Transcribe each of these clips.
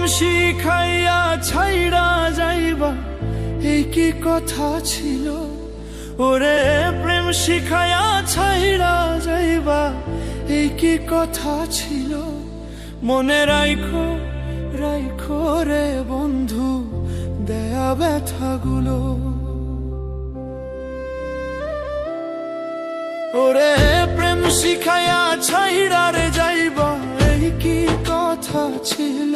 শিখাইয়া ছাইড়া যাইবা এই কি কথা ছিল, ওরে প্রেম শিখাইয়া ছাইড়া যাইবা এই কি কথা ছিল। মনে রাইখো রাইখো রে বন্ধু দেয়া ব্যথাগুলো, ওরে প্রেম শিখাইয়া ছাইড়া রে যাইবা এই কি কথা ছিল,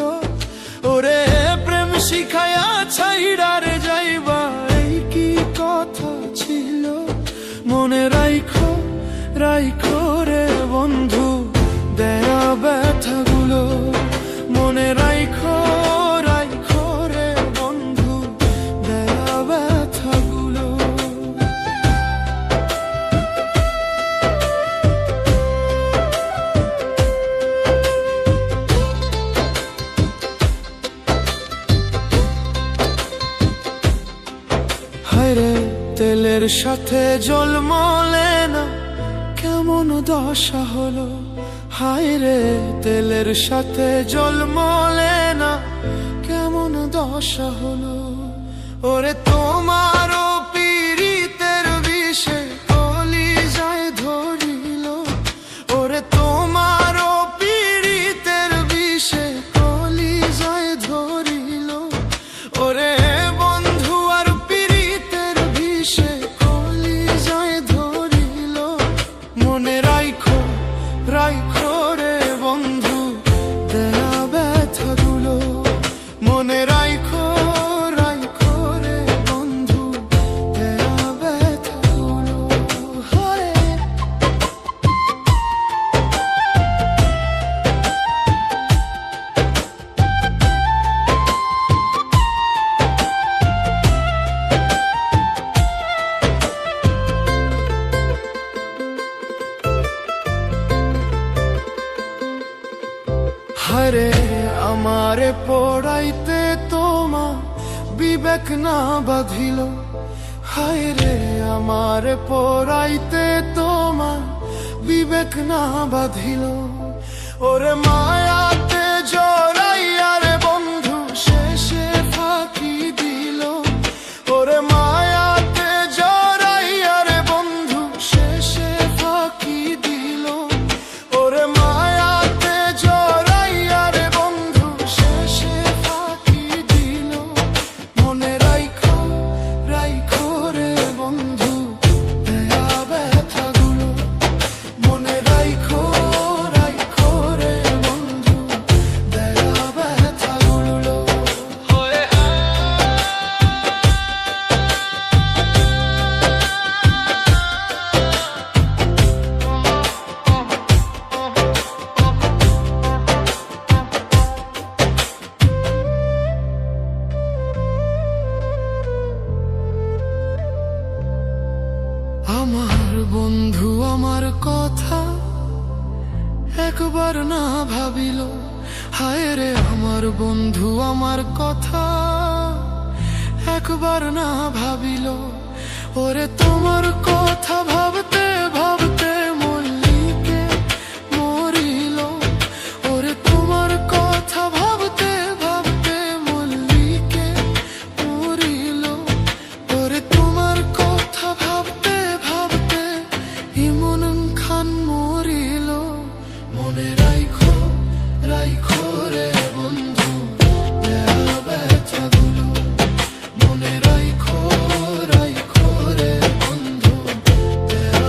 ওরে প্রেম শিখাইয়া ছাইড়া রে যাইবা এই কি কথা ছিল। মনে রাইখো রাইখো রে বন্ধু দেয়া ব্যথাগুলো, মনে রাইখো রাইখো রে বন্ধু দেয়া ব্যথাগুলো। হায়রে তেলের সাথে জল মলে না কেমন দশা হলো, হায়রে তেলের সাথে জল মলে না কেমন দশা হলো। ওরে তোমারও পীড়িতের বিষে কলিজায় ধরিল, ওরে তোমারও পীড়িতের বিষে কলিজায় ধরিল, ওরে বন্ধু আর পীড়িতের বিষে কলিজায় ধরিল। মনে রাইখো রাইখো রে বন্ধু দেয়া ব্যথাগুলো, মনে রাইখো রাইখো রে বন্ধু দেয়া ব্যথাগুলো। হায়রে আমারে পড়াইতে তোমা বিবেক না বাঁধিল, হায়রে আমারে পড়াইতে তোমা বিবেক না বাঁধিল। ওরে মায়াতে জড়াইয়া রে বন্ধু শেষে ফাঁকি দিল, ওরে মায়াতে জড়াইয়া রে বন্ধু শেষে ফাঁকি দিল, ওরে মায়াতে জড়াইয়া রে বন্ধু শেষে ফাঁকি দিল। মনে রাইখো রাইখো রে বন্ধু দেয়া ব্যথাগুলো, মনে রাইখো রাইখো রে বন্ধু দেয়া ব্যথাগুলো। আমার বন্ধু আমার কথা একবার না ভাবিল, হায়রে আমার বন্ধু আমার কথা একবার না ভাবিল। ওরে তোমার কথা ভাবতে ভাবতে মল্লিকে মরিল, ওরে তোমার কথা ভাবতে ভাবতে মল্লিকে মরিল, ওরে তোমার কথা ভাবতে ভাবতে ইমন খান মরিল। মনে রাইখো রাইখো রে বন্ধু দেয়া ব্যথাগুলো, মনে রাইখো রাইখো রে বন্ধু দেয়া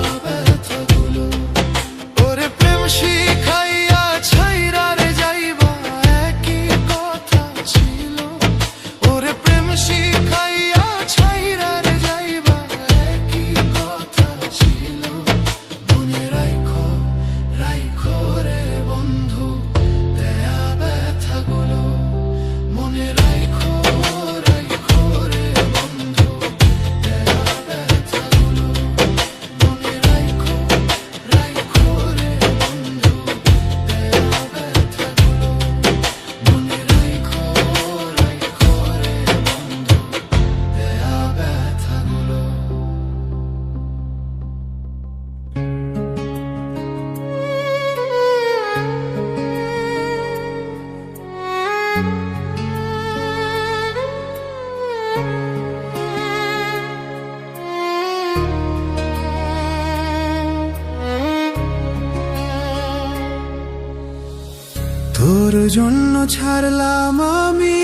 তোর জন্য ছাড়লাম আমি,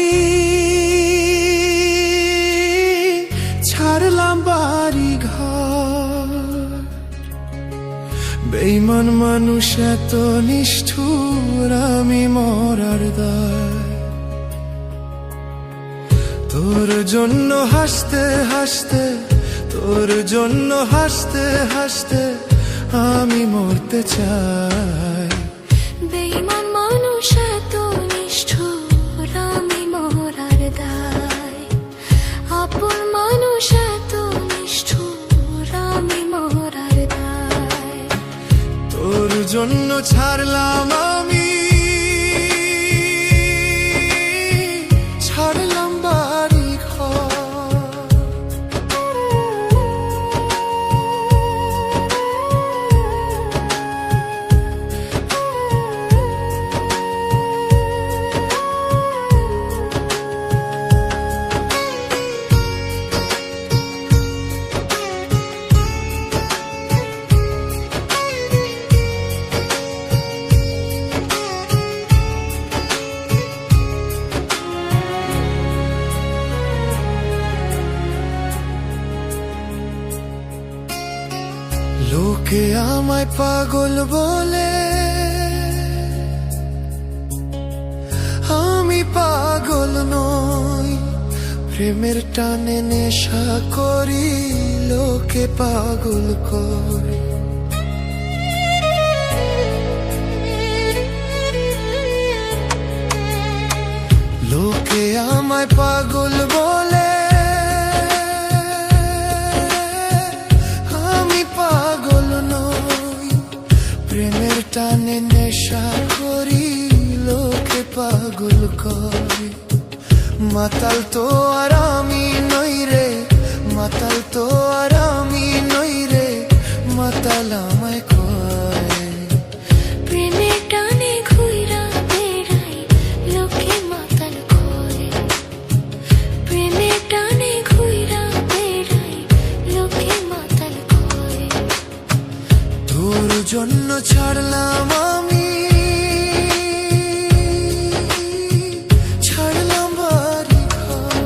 ছাড়লাম বাড়ি ঘর। বেঈমান মানুষ এত নিষ্ঠুর, আমি মরার দায়। তোর জন্য হাসতে হাসতে, তোর জন্য হাসতে হাসতে আমি মরতে চাই। বেঈমান মানুষ এত নিষ্ঠুর, আমি মরার দায়। আপন মানুষ এত নিষ্ঠুর, আমি মরার দায়। তোর জন্য ছাড়লাম আমি, ছাড়লাম বাড়ি ঘর। লোকে আমায় পাগল বলে, আমি পাগল নই। প্রেমের টানে নেশা করি, লোকে পাগল করে। লোকে আমায় পাগল বলে, প্রেমের টানে নেশা করি, লোকে পাগল করে। মাতাল তো আর আমি নই রে, মাতাল তো আর আমি নই রে, মাতাল আমায় কয়। প্রেমের টানে ঘুইরা বেড়াই, লোকে মাতাল করে। প্রেমের টানে ঘুইরা বেড়াই, লোকে মাতাল করে। তোর জন্য ছাড়লাম আমি, ছাড়লাম বাড়ি ঘর।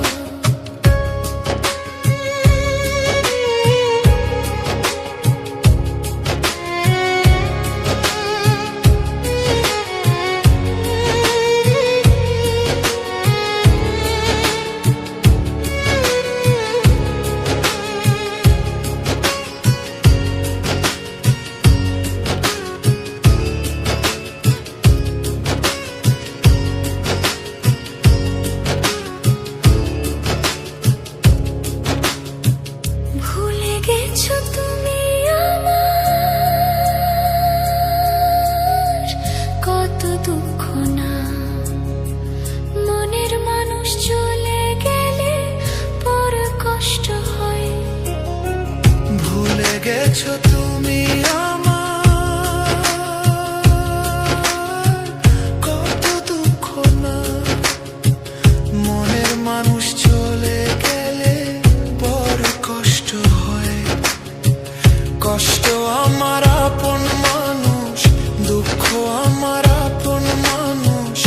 ভুলে গেছো তুমি আমার কত দুঃখ না। মনের মানুষ চলে গেলে বড় কষ্ট হয়। ভুলে গেছো তুমি আমার কত দুঃখ না। মনের মানুষ চলে গেলে বড় কষ্ট হয়। কষ্ট আমার আপন মানুষ, দুঃখ আমার আপন মানুষ,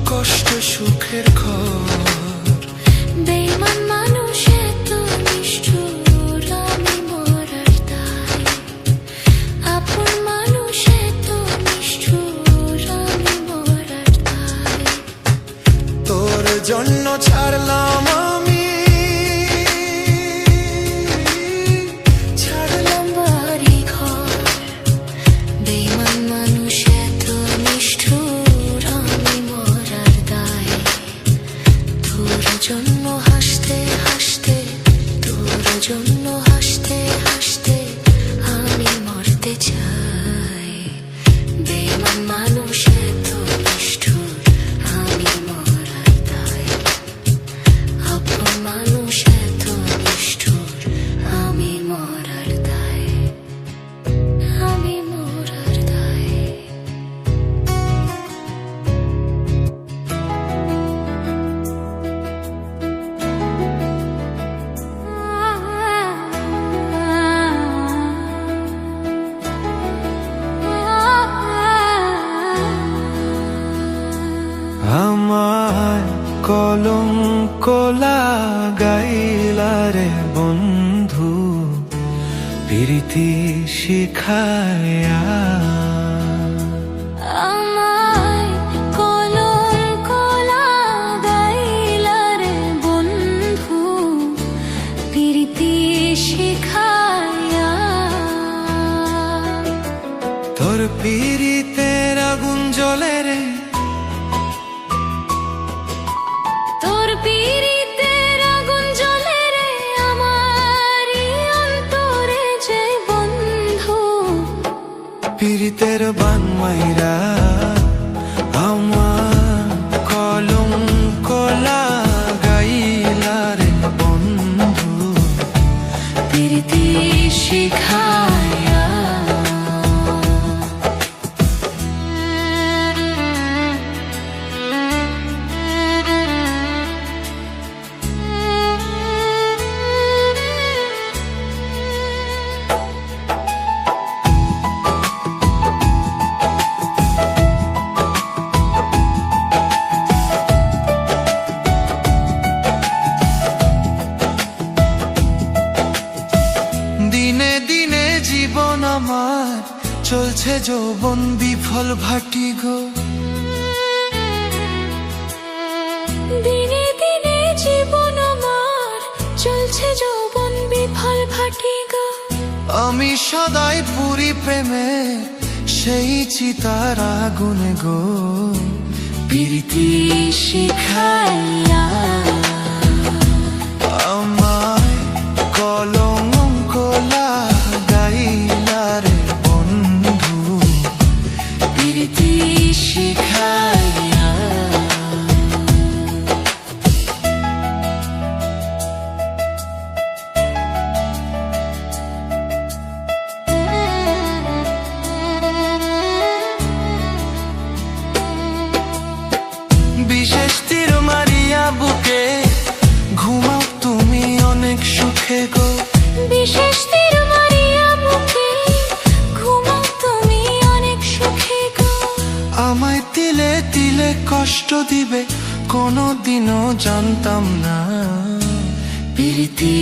কষ্ট সুখের ঘর। বেঈমান মানুষ এত নিষ্ঠুর, আমি মরার দায়। আপন মানুষ এত নিষ্ঠুর, আমি মরার দায়। তোর জন্য ছাড়লাম আমি, ছাড়লাম বাড়ি ঘর। বেঈমান মানুষ এত নিষ্ঠুর, আমি মরার দায়। তোর জন্য হাসতে হাসতে, তোর জন্য হাসতে হাসতে আমি মরতে চাই। বেঈমান মানুষ এত নিষ্ঠুর, আমি মরার দায়। আপন মানুষ এত নিষ্ঠুর, আমি মরার দায়। আমি মরার দায়। কলঙ্ক লাগাইলা রে বন্ধু প্রীতি শিখায়া। আমায় কলঙ্ক লাগাইলা রে বন্ধু প্রীতি শিখায়া। তোর পীড়িতের আগুন জ্বলে রে, তোর পীড়িতের আগুন জ্বলে রে আমারই অন্তরে যে বন্ধু। পীড়িতের বান মাইরা আমার কলঙ্ক লাগাইলা রে বন্ধু প্রীতি শিখায়া। দিনে দিনে জীবন আমার চলছে যৌবন বিফল ভাটি গো। দিনে দিনে জীবন আমার চলছে যৌবন বিফল ভাটি গো। আমি সদাই পুরি প্রেমে সেই চিতার আগুনে গো। প্রীতি শিখায়া। আমায় কলঙ্ক লাগাইলা রে বন্ধু প্রীতি শিখায়া। বিশেষ তীর মারিয়া বুকে ঘুমাও তুমি অনেক সুখে গো। বিশেষ তীর মারিয়া বুকে ঘুমাও তুমি অনেক সুখে গো। আমায় তিলে তিলে কষ্ট দিবে কোনোদিনও জানতাম না। প্রীতি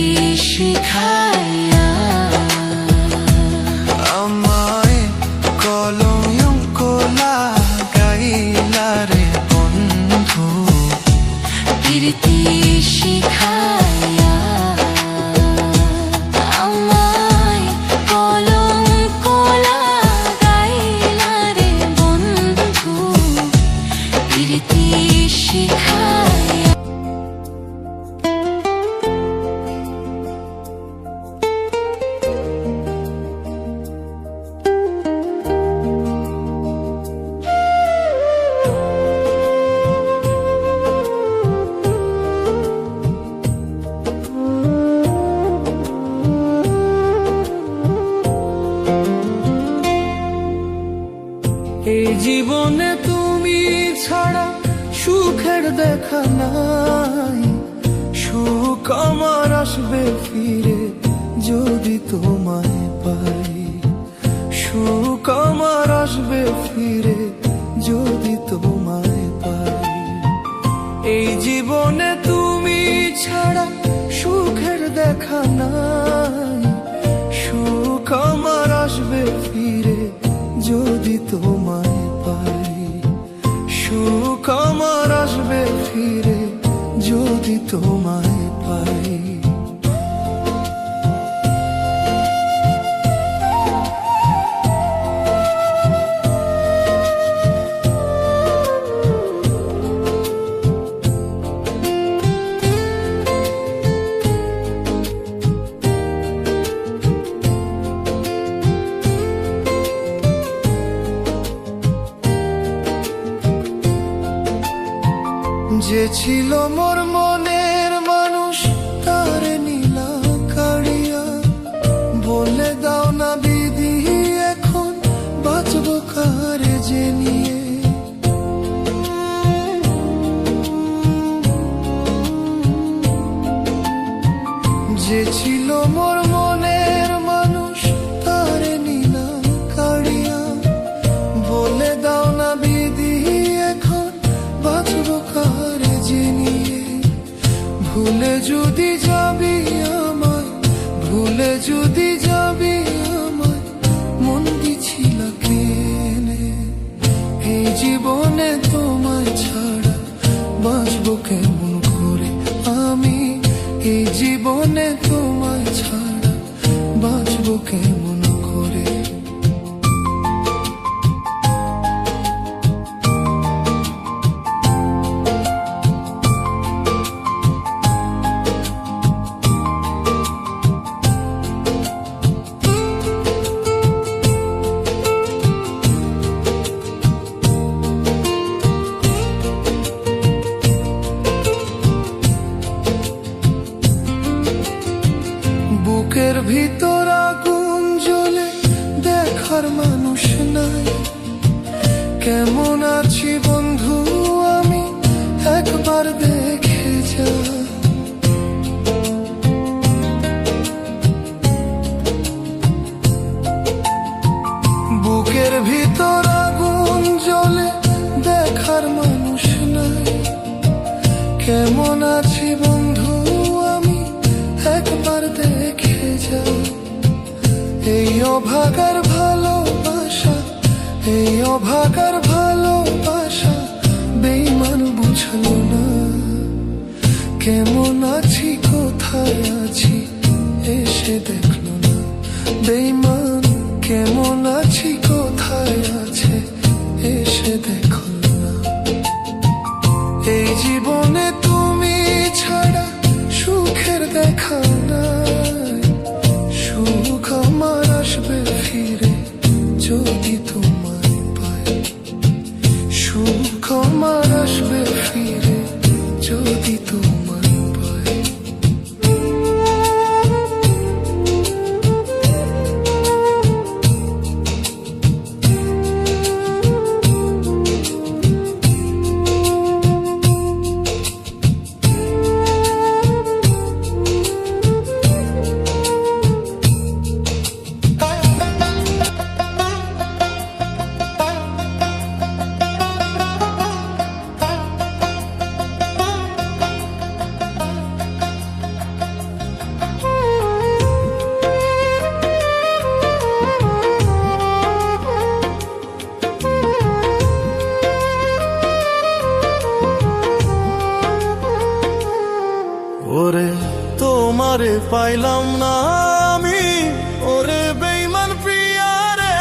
শিখায়া। আমায় কলঙ্ক লাগাইলা রে বন্ধু প্রীতি শিখায়া। আমায় কলঙ্ক লাগাইলা রে বন্ধু প্রীতি শিখায়া। এই জীবনে তুমি ছাড়া সুখের দেখা নাই। সুখ আমার আসবে ফিরে যদি তোমায় পাই। সুখ আমার আসবে ফিরে যদি তোমায় পাই। এই জীবনে তুমি ছাড়া সুখের দেখা নাই। সুখ আমার আসবে ফিরে যদি তোমায় পাই। সুখ আমার আসবে ফিরে যদি তোমায় পাই। যে ছিল মোর মনের মানুষ তার নীলা কাড়িয়া। বলে দাও না বিধি এখন বাঁচবো কারে যে নিয়ে। যে ছিল মোর মনের মানুষ তার নীলা কাড়িয়া। বলে দাও না বিধি এখন বাঁচবো কারে যে নিয়ে। নাই। কেমন আছি বন্ধু আমি একবার দেখে যা। বুকের ভিতর আগুন জ্বলে দেখার মানুষ নাই। কেমন আছি বন্ধু আমি একবার দেখে যা। এই অভাগার ভালোবাসা, এই অভাগার ভালোবাসা বেঈমান বুঝলো না। কেমন আছি কোথায় আছি এসে দেখলো না। বেঈমান কেমন আছি কোথায় আছে এসে দেখলো না। এই জীবনে তুমি ছাড়া সুখের দেখা নাই। সুখ আমার আসবে ফিরে যদি তোমায় পাই। সুখ আমার আসবে ফিরে যদি তোমায় পাই। ওরে তোমারে পাইলাম না আমি, ওরে বেঈমান প্রিয়া রে।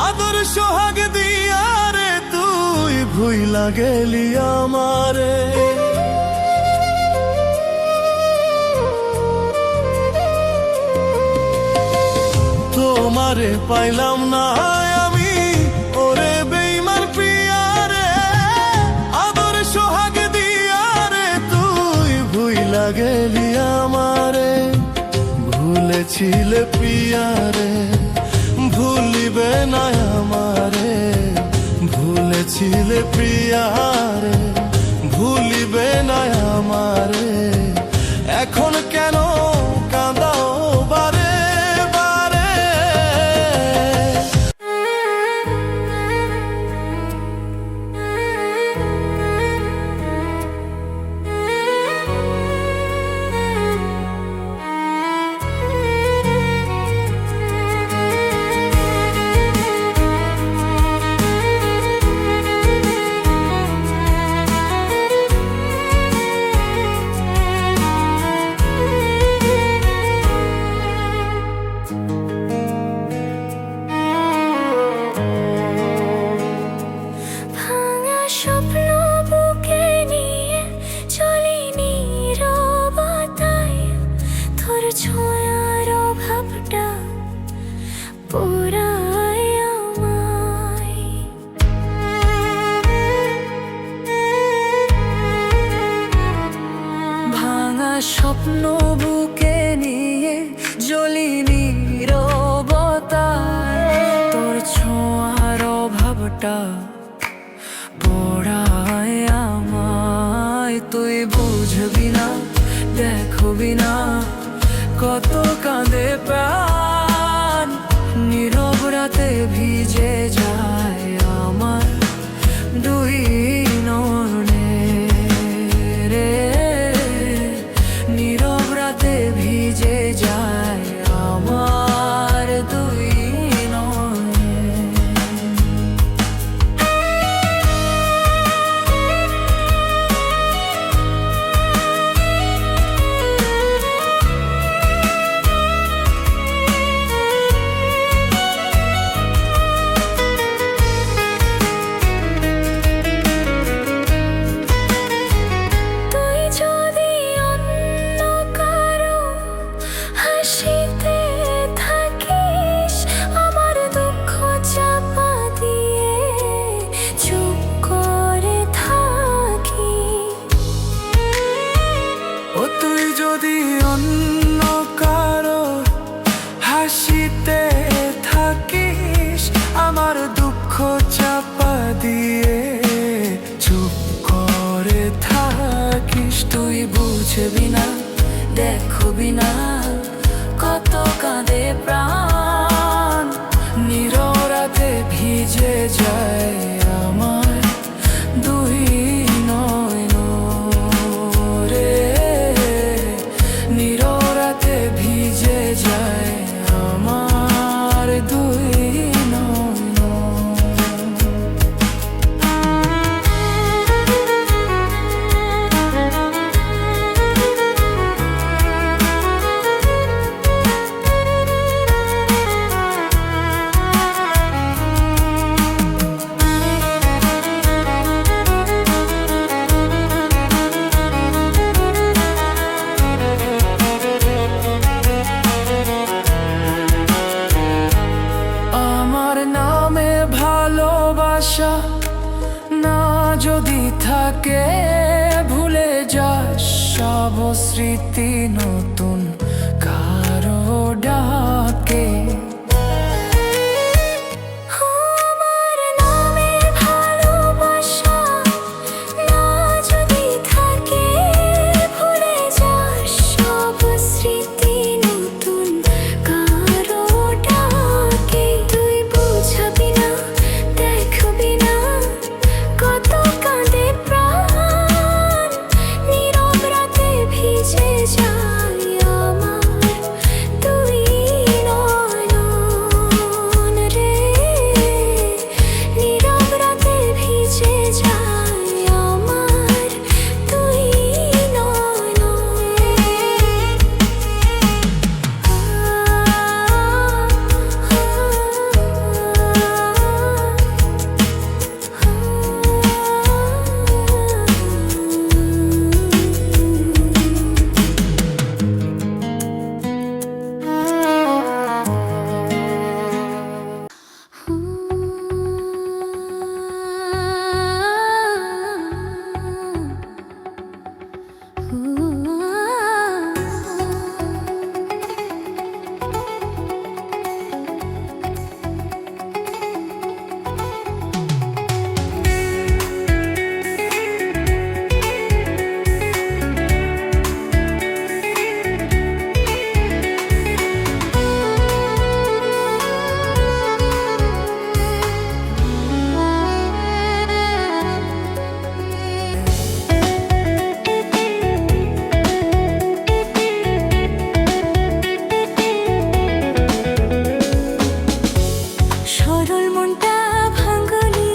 আদর সোহাগ দিয়া রে তুই ভুইলা গেলি আমারে। তোমারে পাইলাম না আমি, ওরে বেঈমান প্রিয়া রে। আদর সোহাগ দিয়া রে তুই ভুইলা গেলি আমারে। ভুলেছিলে প্রিয়া রে ভুলিবে না আমারে। ভুলেছিলে প্রিয়া রে ভুলিবে না আমারে। এখন কেন কাঁদাও বারে বারে। ভাঙা স্বপ্ন বুকে নিয়ে চলি নীরবতায়। তোর ছোঁয়ার অভাবটা পোড়ায় আমায়। ভাঙা স্বপ্ন বুকে নিয়ে জ্বলি নীরবতায়। তোর ছোঁয়ার অভাবটা পোড়ায় আমায়। তুই বুঝবি না দেখবি না কত কাঁদে প্রাণ। নীরব রাতে ভিজে যায় আমার দুই নয়নে রে। নীরব রাতে ভিজে যায় আমার দুই নয়নে। আমার দুঃখ চাপা দিয়ে চুপ করে থাকিস। তুই বুঝবি না, দেখবি না কত কাঁদে প্রাণ। নীরবরাতে ভিজে যায় আমার দুই নয়ন রে, নীরবরাতে ভিজে যায় আমার দুই নয়ন। আমার নামে ভালোবাসা না যদি থাকে, ভুলে যাস সব স্মৃতি নতুন কারো ডাকে।